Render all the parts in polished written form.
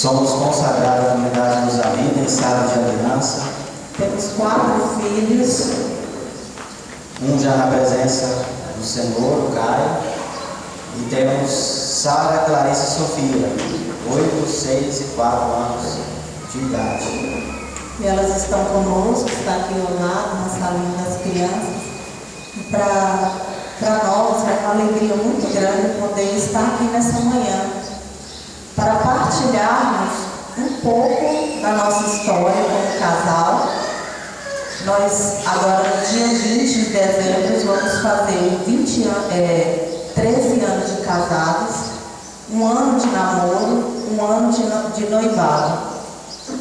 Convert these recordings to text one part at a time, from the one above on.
Somos consagrados à comunidade dos amigos em estado de aliança. Temos 4 filhos. Um já na presença do Senhor, o Caio. E temos Sara, Clarice e Sofia, 8, 6 e 4 anos de idade. E elas estão conosco, está aqui ao lado, na salinha das crianças. E para nós é uma alegria muito grande poder estar aqui nessa manhã, para partilharmos um pouco da nossa história como casal. Nós, agora no dia 20 de dezembro, vamos fazer 13 anos de casados, 1 ano de namoro, 1 ano de noivado.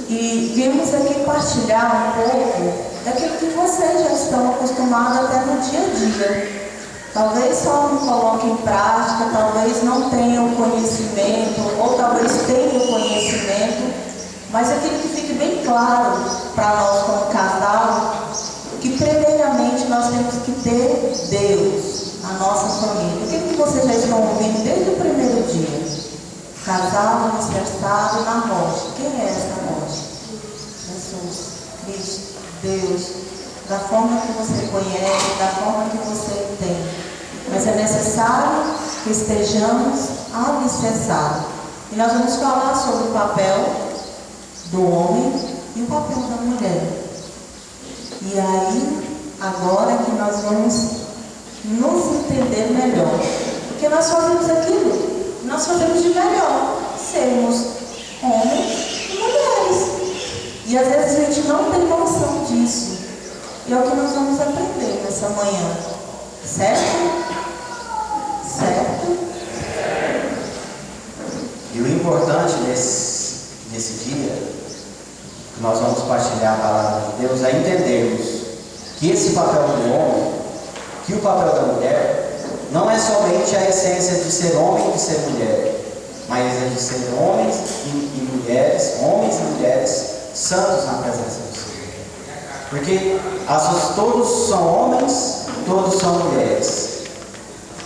E viemos aqui partilhar um pouco daquilo que vocês já estão acostumados até no dia a dia. Talvez só não coloquem em prática, talvez não tenham conhecimento, ou talvez tenham conhecimento, mas aquilo que fique bem claro para nós como casal, que primeiramente nós temos que ter Deus, a nossa família. Aquilo que vocês já estão ouvindo desde o primeiro dia. Casado, alicerçado na rocha. Quem é essa rocha? Jesus, Cristo, Deus. Da forma que você conhece, da forma que você entende. Mas é necessário que estejamos alicerçados. E nós vamos falar sobre o papel do homem e o papel da mulher. E aí, agora que nós vamos nos entender melhor. Porque nós fazemos aquilo que nós fazemos de melhor. Sermos homens e mulheres. E às vezes a gente não tem noção disso. E é o que nós vamos aprender nessa manhã. Certo? Certo? E o importante nesse dia, que nós vamos partilhar a palavra de Deus, é entendermos que esse papel do homem, que o papel da mulher, não é somente a essência de ser homem e de ser mulher, mas é de ser homens e mulheres santos na presença do Senhor. Porque todos são homens, todos são mulheres.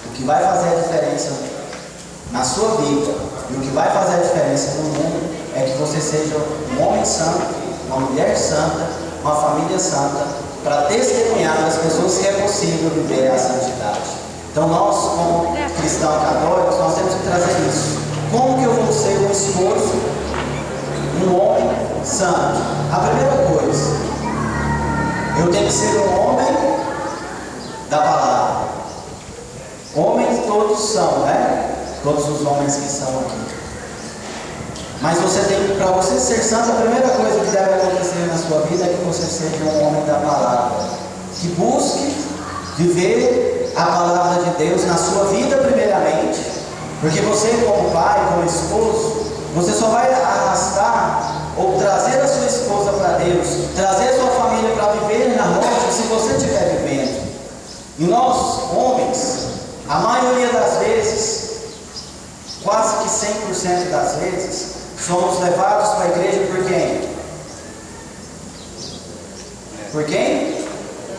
O que vai fazer a diferença na sua vida e o que vai fazer a diferença no mundo é que você seja um homem santo, uma mulher santa, uma família santa, para testemunhar para as pessoas que é possível viver a santidade. Então nós, como cristãos católicos, nós temos que trazer isso. Como que eu vou ser um esposo, um homem santo? A primeira coisa, eu tenho que ser um homem da palavra. Homens todos são, né? Todos os homens que estão aqui. Mas você tem, para você ser santo, a primeira coisa que deve acontecer na sua vida é que você seja um homem da palavra. Que busque viver a palavra de Deus na sua vida primeiramente. Porque você, como pai, como esposo, você só vai arrastar ou trazer a sua esposa para Deus, trazer a sua família para viver na rocha, se você estiver vivendo. E nós, homens, a maioria das vezes, quase que 100% das vezes, somos levados para a igreja por quem? Por quem?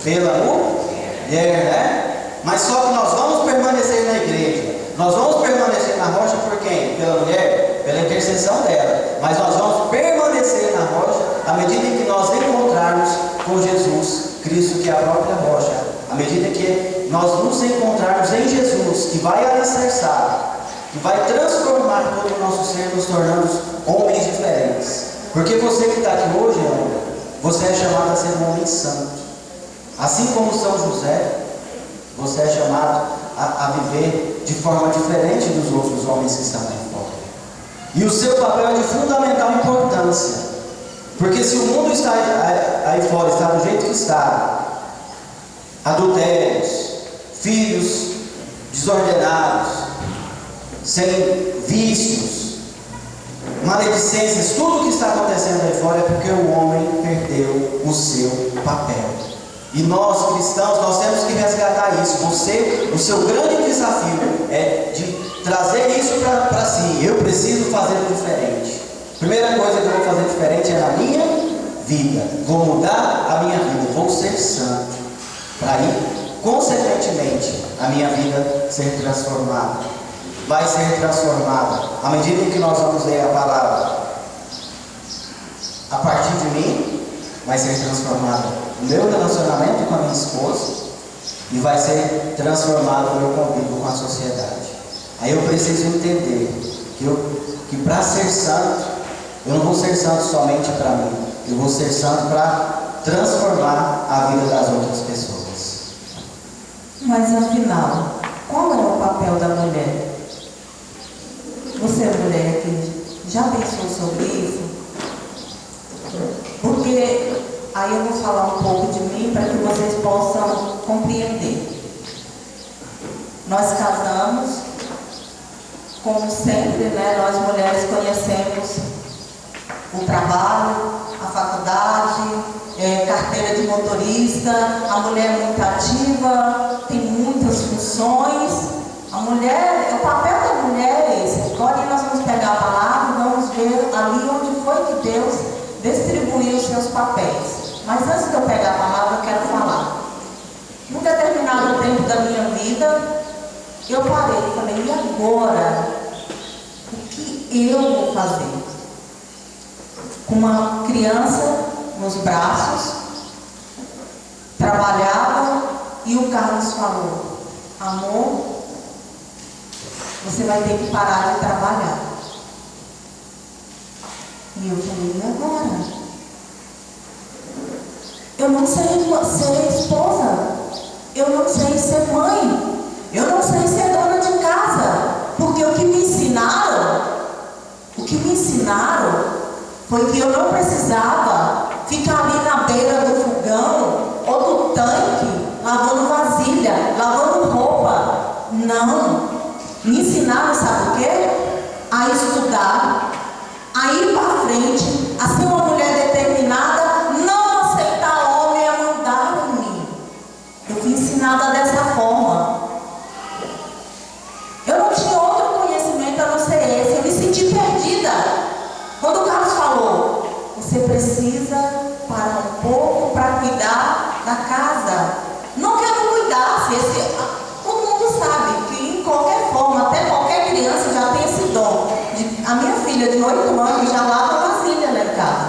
Pela mulher, né? Mas só que nós vamos permanecer na igreja. Nós vamos permanecer na rocha por quem? Pela mulher? Pela intercessão dela. Mas nós vamos permanecer na rocha à medida em que nós encontrarmos com Jesus Cristo, que é a própria rocha. À medida que nós nos encontrarmos em Jesus, que vai alicerçar, que vai transformar todo o nosso ser, nos tornando homens diferentes. Porque você que está aqui hoje, você é chamado a ser um homem santo. Assim como São José, você é chamado a viver de forma diferente dos outros homens que estão aí fora. E o seu papel é de fundamental importância. Porque se o mundo está aí fora, está do jeito que está, adultérios, filhos desordenados, sem vícios, maledicências, tudo que está acontecendo aí fora é porque o homem perdeu o seu papel. E nós cristãos, nós temos que resgatar isso. O seu grande desafio é de trazer isso para si. Eu preciso fazer diferente. Primeira coisa que eu vou fazer diferente é na minha vida. Vou mudar a minha vida, vou ser santo. Para aí, consequentemente, a minha vida ser transformada. Vai ser transformada à medida em que nós vamos ler a palavra. partir de mim vai ser transformado o meu relacionamento com a minha esposa e vai ser transformado o meu convívio com a sociedade. Aí eu preciso entender que para ser santo, eu não vou ser santo somente para mim, eu vou ser santo para transformar a vida das outras pessoas. Mas afinal, qual é o papel da mulher? Você, mulher, que já pensou sobre isso? Porque aí eu vou falar um pouco de mim para que vocês possam compreender. Nós casamos, como sempre, né? Nós mulheres conhecemos o trabalho, a faculdade, carteira de motorista. A mulher é muito ativa, tem muitas funções. A mulher, o papel da mulher é esse. Agora nós vamos pegar a palavra e vamos ver ali onde foi que Deus distribuiu os seus papéis. Mas antes de eu pegar a palavra, eu quero falar. Num determinado tempo da minha vida, eu parei e falei, e agora? O que eu vou fazer? Com uma criança nos braços, trabalhava e o Carlos falou, amor, você vai ter que parar de trabalhar. E eu falei, e agora? Eu não sei ser esposa, eu não sei ser mãe, eu não sei ser dona de casa, porque o que me ensinaram foi que eu não precisava ficar ali na beira do fogão ou do tanque, lavando vasilha, lavando roupa. Não. Me ensinaram, sabe o quê? A estudar, a ir para frente, a ser uma mulher determinada, não aceitar homem a mandar em mim. Eu fui ensinada dessa forma. Eu não tinha outro conhecimento a não ser esse. Eu me senti perdida. Quando o Carlos falou, você precisa parar um pouco para cuidar da casa. Não que eu não cuidasse, todo mundo sabe que em qualquer forma, até qualquer criança já tem esse dom. A minha filha de 8 anos já lava vasilha lá em casa.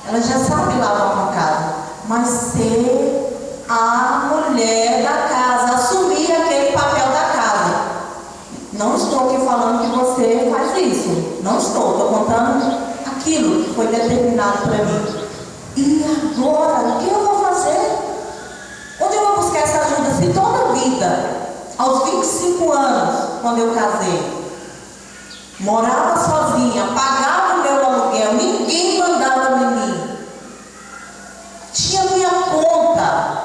Ela já sabe lavar uma casa. Mas ser a mulher da casa, assumir aquele papel da casa. Não estou aqui falando que você faz isso. Não estou contando aquilo que foi determinado para mim. E agora, o que eu vou fazer? Onde eu vou buscar essa ajuda? Se toda a vida, aos 25 anos, quando eu casei, morava sozinha, pagava o meu aluguel, ninguém mandava em mim, tinha minha conta,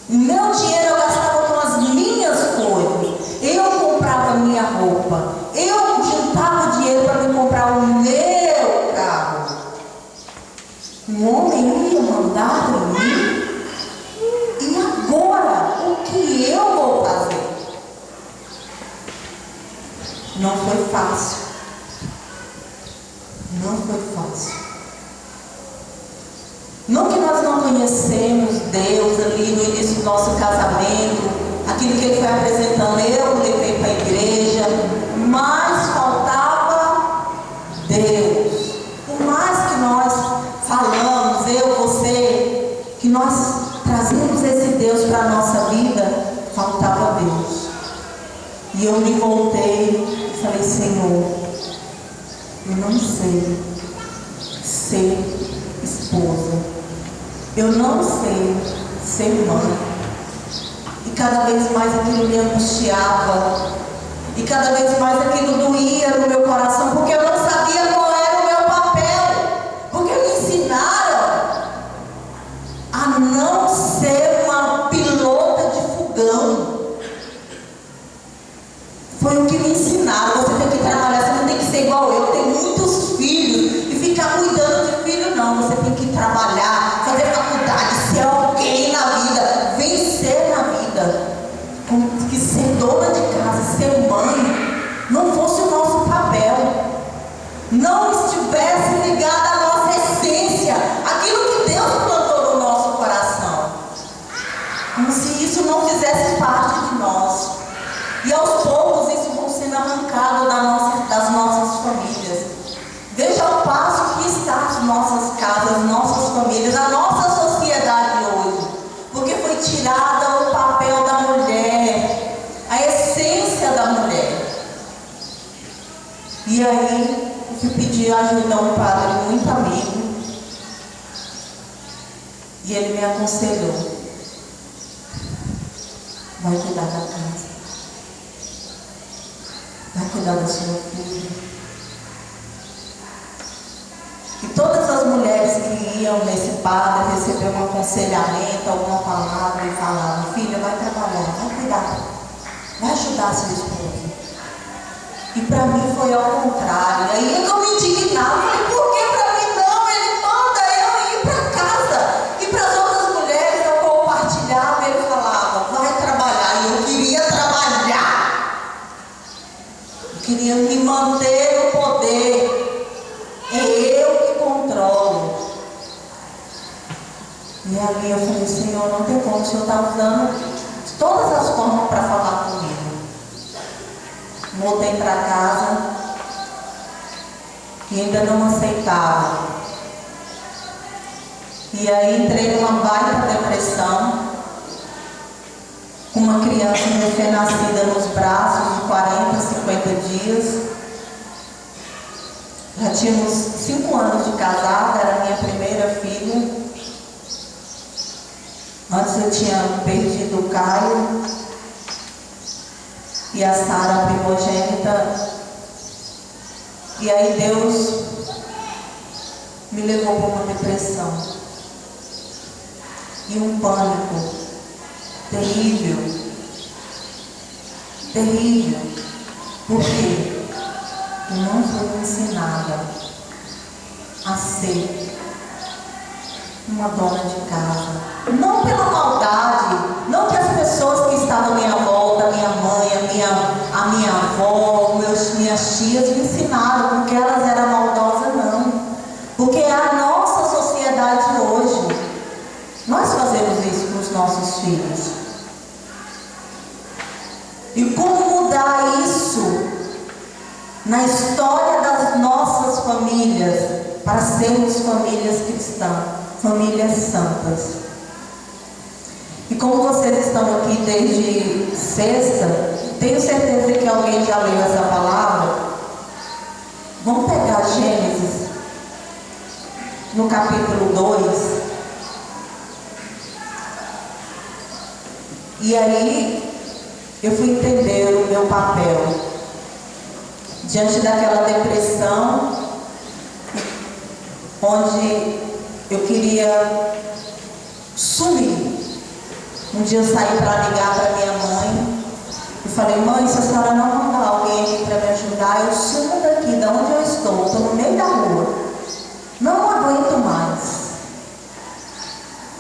o meu dinheiro eu gastava com as minhas coisas, eu comprava minha roupa, eu juntava dinheiro para me comprar o meu carro. Um homem ia mandar em mim. E agora, o que eu vou fazer? Não foi fácil. Não foi fácil. Não que nós não conhecemos Deus ali no início do nosso casamento, aquilo que Ele foi apresentando, eu levei para a igreja, mas faltava Deus. Por mais que nós falamos, eu, você, que nós trazemos esse Deus para a nossa vida, faltava Deus. E eu me voltei e falei, Senhor, eu não sei ser esposa, eu não sei ser mãe. E cada vez mais aquilo me angustiava, e cada vez mais aquilo doía no meu coração, porque eu não sabia qual era o meu papel, porque me ensinaram a não ser uma pilota de fogão. Foi o que me ensinaram. Você tem que trabalhar, você não tem que ser igual eu, tenho muitos filhos, e ficar cuidando de filho, não. Você tem que trabalhar, fazer faculdade, ser alguém na vida, vencer na vida. Como que ser dona de casa, ser mãe, não fosse o nosso papel, não estivesse ligado à nossa essência, aquilo que Deus plantou no nosso coração, como se isso não fizesse parte de nós. E aos poucos isso vão sendo arrancado das nossas famílias. Veja o passo que está E aí eu fui pedir ajuda a um padre muito amigo. E ele me aconselhou: vai cuidar da casa, vai cuidar da sua filha. E todas as mulheres que iam nesse padre receber um aconselhamento, alguma palavra, e falavam: filha, vai trabalhar, vai cuidar, vai ajudar a sua esposa. E para mim foi ao contrário. Aí eu me indignava, falei: por que para mim não? Ele manda eu ir para casa. E para as outras mulheres eu compartilhava, ele falava: vai trabalhar. E eu queria trabalhar. Eu queria me manter no poder. É eu que controlo. E ali eu falei: Senhor, não tem como, o Senhor está usando de todas as formas para falar comigo. Voltei para casa e ainda não aceitava. E aí entrei numa baita depressão, com uma criança recém-nascida nos braços, de 40, 50 dias. Já tínhamos 5 anos de casada, era a minha primeira filha. Antes eu tinha perdido o Caio e a Sara, a primogênita. E aí Deus me levou para uma depressão e um pânico terrível, terrível. Por quê? Eu não fui ensinada a ser uma dona de casa. Não pela maldade, não que as pessoas que estavam à minha volta, minha mãe, a minha avó, minhas tias me ensinaram, porque elas eram maldosas, não. Porque é a nossa sociedade hoje. Nós fazemos isso com os nossos filhos. E como mudar isso na história das nossas famílias, para sermos famílias cristãs, famílias santas. E como vocês estão aqui desde sexta, tenho certeza que alguém já leu essa palavra. Vamos pegar Gênesis, no capítulo 2. E aí eu fui entender o meu papel diante daquela depressão, onde eu queria sumir. Um dia eu saí para ligar para minha mãe e falei: mãe, se a senhora não mandar alguém aqui para me ajudar, eu sumo daqui, de onde eu estou no meio da rua, não aguento mais.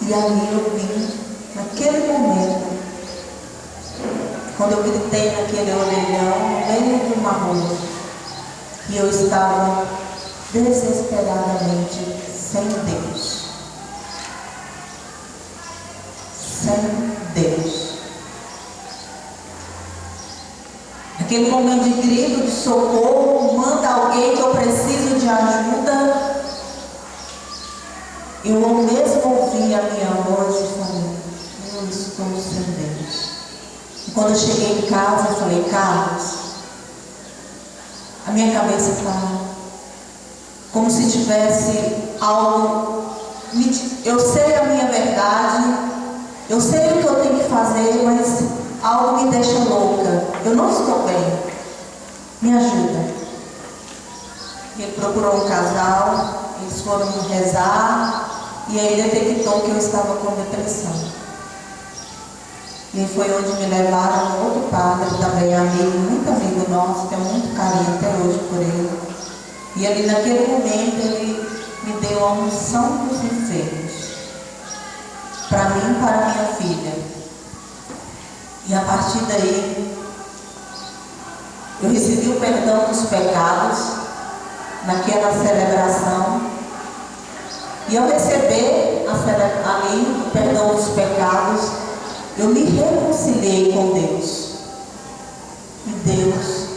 E ali eu vim, naquele momento, quando eu gritei naquele orelhão, no meio de uma rua, e eu estava desesperadamente sem Deus. Sem Deus. Aquele momento de grito, de socorro, manda alguém que eu preciso de ajuda. Eu mesmo ouvi a minha voz e falei: eu estou sem Deus. E quando eu cheguei em casa, eu falei: Carlos, a minha cabeça está como se tivesse algo. Eu sei a minha verdade. Eu sei o que eu tenho que fazer, mas algo me deixa louca. Eu não estou bem. Me ajuda. Ele procurou um casal, eles foram rezar, e aí detectou que eu estava com depressão. E foi onde me levaram a outro padre, também amigo, muito amigo nosso, tenho muito carinho até hoje por ele. E ali naquele momento ele me deu a unção dos enfermos, para mim e para minha filha. E a partir daí, eu recebi o perdão dos pecados, naquela celebração. E ao receber ali o perdão dos pecados, eu me reconciliei com Deus. E Deus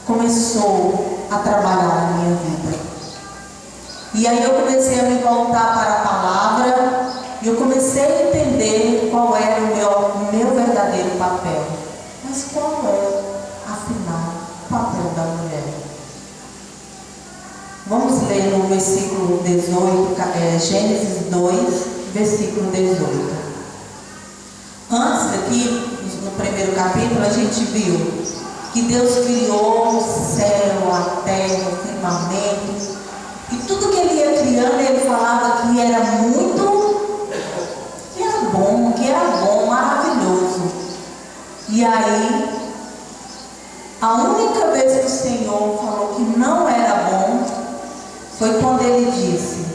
começou a trabalhar na minha vida. E aí eu comecei a me voltar para a palavra. E eu comecei a entender qual era o meu verdadeiro papel. Mas qual é, afinal, o papel da mulher? Vamos ler no versículo 18, Gênesis 2, versículo 18. Antes aqui, no primeiro capítulo, a gente viu que Deus criou o céu, a terra, o firmamento, e tudo que Ele ia criando, Ele falava que era que era bom, maravilhoso. E aí, a única vez que o Senhor falou que não era bom, foi quando Ele disse: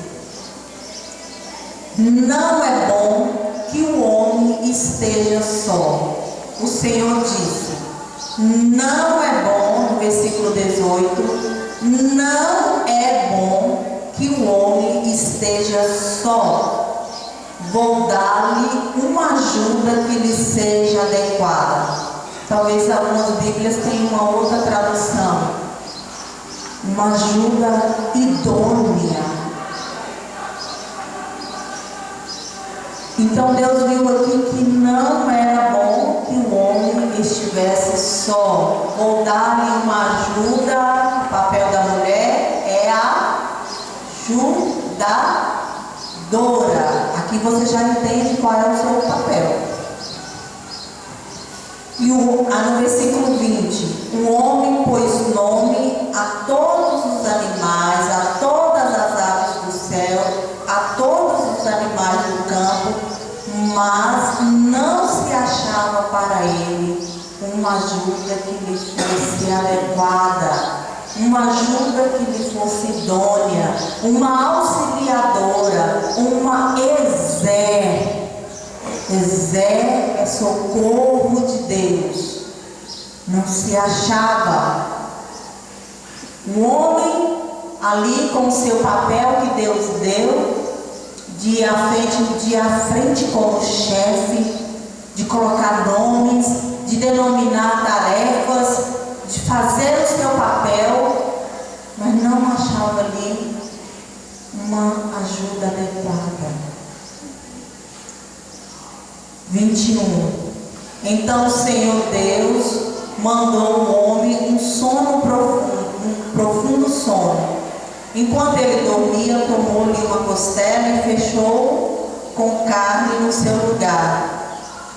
não é bom que o homem esteja só. O Senhor disse: não é bom, no versículo 18, não é bom que o homem esteja só. Vou dar-lhe uma ajuda que lhe seja adequada. Talvez algumas Bíblias tenham uma outra tradução. Uma ajuda idônea. Então Deus viu aqui que não era bom que o homem estivesse só. Vou dar-lhe uma ajuda. O papel da mulher é ajudadora. Aqui você já entende qual é o seu papel. E no versículo 20: o homem pôs nome a todos os animais, a todas as aves do céu, a todos os animais do campo, mas não se achava para ele uma ajuda que lhe fosse adequada, uma ajuda que lhe fosse idônea, uma auxiliadora, uma Ezer. Ezer é socorro de Deus. Não se achava. O homem ali com o seu papel que Deus deu, dia à frente como chefe, de colocar nomes, de denominar tarefas, de fazer o seu papel, mas não achava ali uma ajuda adequada. 21. Então o Senhor Deus mandou ao homem um sono profundo, um profundo sono. Enquanto ele dormia, tomou-lhe uma costela e fechou com carne no seu lugar.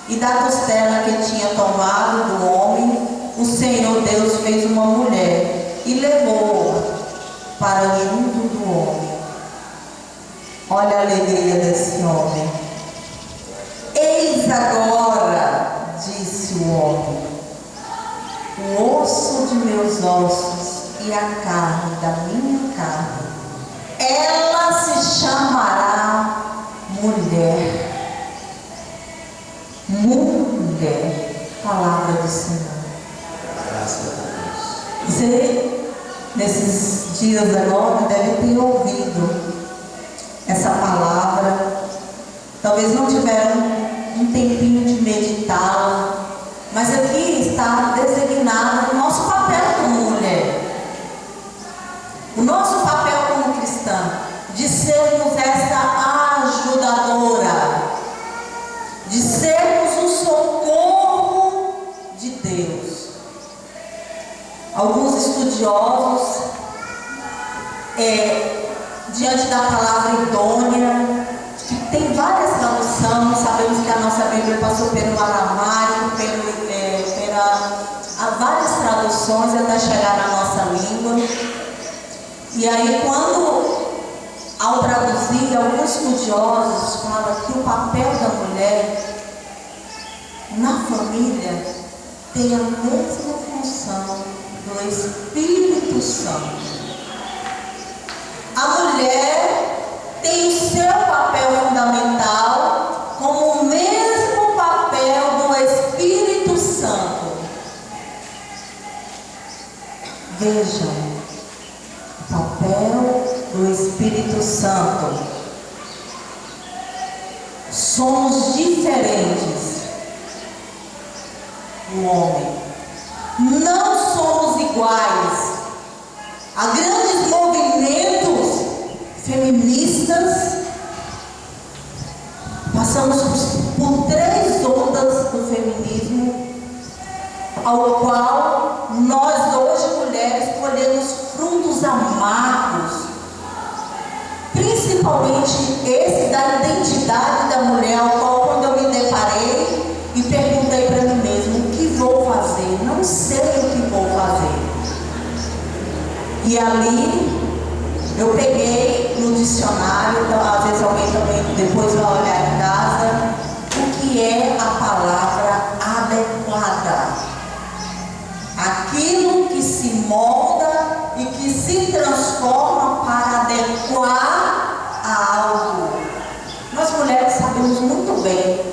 E da costela que tinha tomado do homem, o Senhor Deus fez uma mulher e levou-a para junto do homem. Olha a alegria desse homem. Eis agora, disse o homem, o osso de meus ossos e a carne da minha carne. Ela se chamará mulher. Mulher, palavra do Senhor. Graças a Deus. Você, nesses dias agora, deve ter ouvido essa palavra. Talvez não tiveram um tempinho de meditá-la, mas aqui está designado o nosso papel como mulher, o nosso papel como cristã, de sermos essa ajudadora, de sermos o socorro de Deus. Alguns estudiosos, diante da palavra idônea, que tem várias traduções, sabemos que a nossa Bíblia passou pelo aramaico, há várias traduções até chegar na nossa língua. E aí, ao traduzir, alguns estudiosos falam que o papel da mulher na família tem a mesma função do Espírito Santo. A mulher tem o seu papel fundamental como o mesmo papel do Espírito Santo. Vejam, o papel do Espírito Santo. Somos diferentes do homem. Não somos iguais. Há grandes movimentos feministas. Passamos por 3 ondas do feminismo, ao qual nós hoje mulheres colhemos frutos amargos, E ali eu peguei no dicionário, então, às vezes alguém também depois vai olhar em casa, o que é a palavra adequada. Aquilo que se molda e que se transforma para adequar a algo. Nós mulheres sabemos muito bem.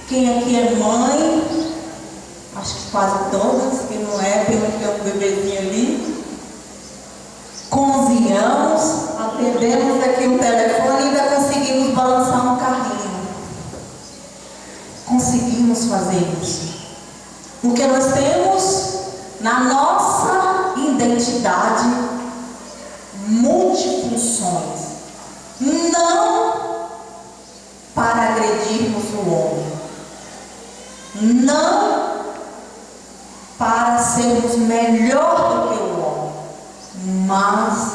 Quem aqui é mãe, acho que quase todas, quem não é, tem um bebezinho ali. Com 11 anos, atendemos aqui o telefone e ainda conseguimos balançar um carrinho. Conseguimos fazer isso. Porque nós temos na nossa identidade multifunções. Não para agredirmos o homem. Não para sermos melhor do que o homem, mas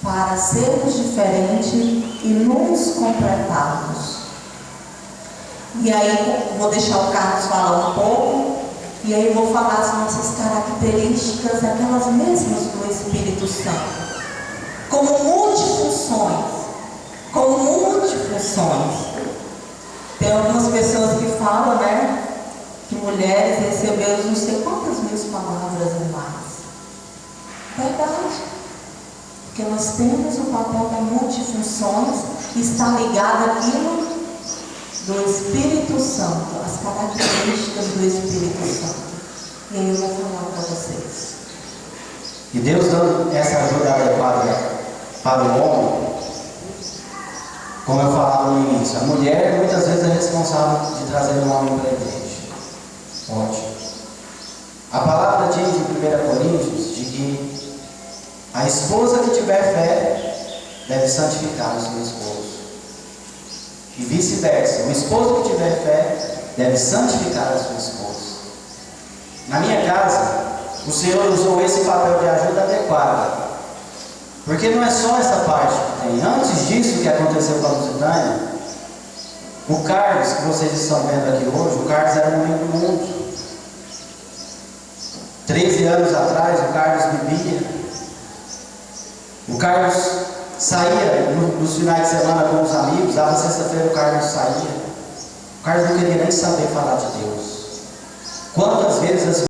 para sermos diferentes e nos completarmos. E aí vou deixar o Carlos falar um pouco, e aí vou falar as nossas características, aquelas mesmas do Espírito Santo, como multifunções. Tem algumas pessoas que falam, né, que mulheres receberam não sei quantas mil palavras a mais. Verdade. Porque nós temos o papel da multifunções que está ligado àquilo do Espírito Santo, as características do Espírito Santo. E aí eu vou falar para vocês. E Deus dando essa ajuda adequada para o homem, como eu falava no início, a mulher muitas vezes é responsável de trazer o homem para a igreja. Ótimo. A palavra diz em 1 Coríntios de que a esposa que tiver fé deve santificar o seu esposo. E vice-versa, o esposo que tiver fé deve santificar a sua esposa. Na minha casa, o Senhor usou esse papel de ajuda adequada. Porque não é só essa parte que tem. Antes disso que aconteceu com a Lusitânia, o Carlos, que vocês estão vendo aqui hoje, o Carlos era um homem do mundo. 13 anos atrás, o Carlos bebia. O Carlos saía nos finais de semana com os amigos. Dava sexta-feira, o Carlos saía. O Carlos não queria nem saber falar de Deus. Quantas vezes as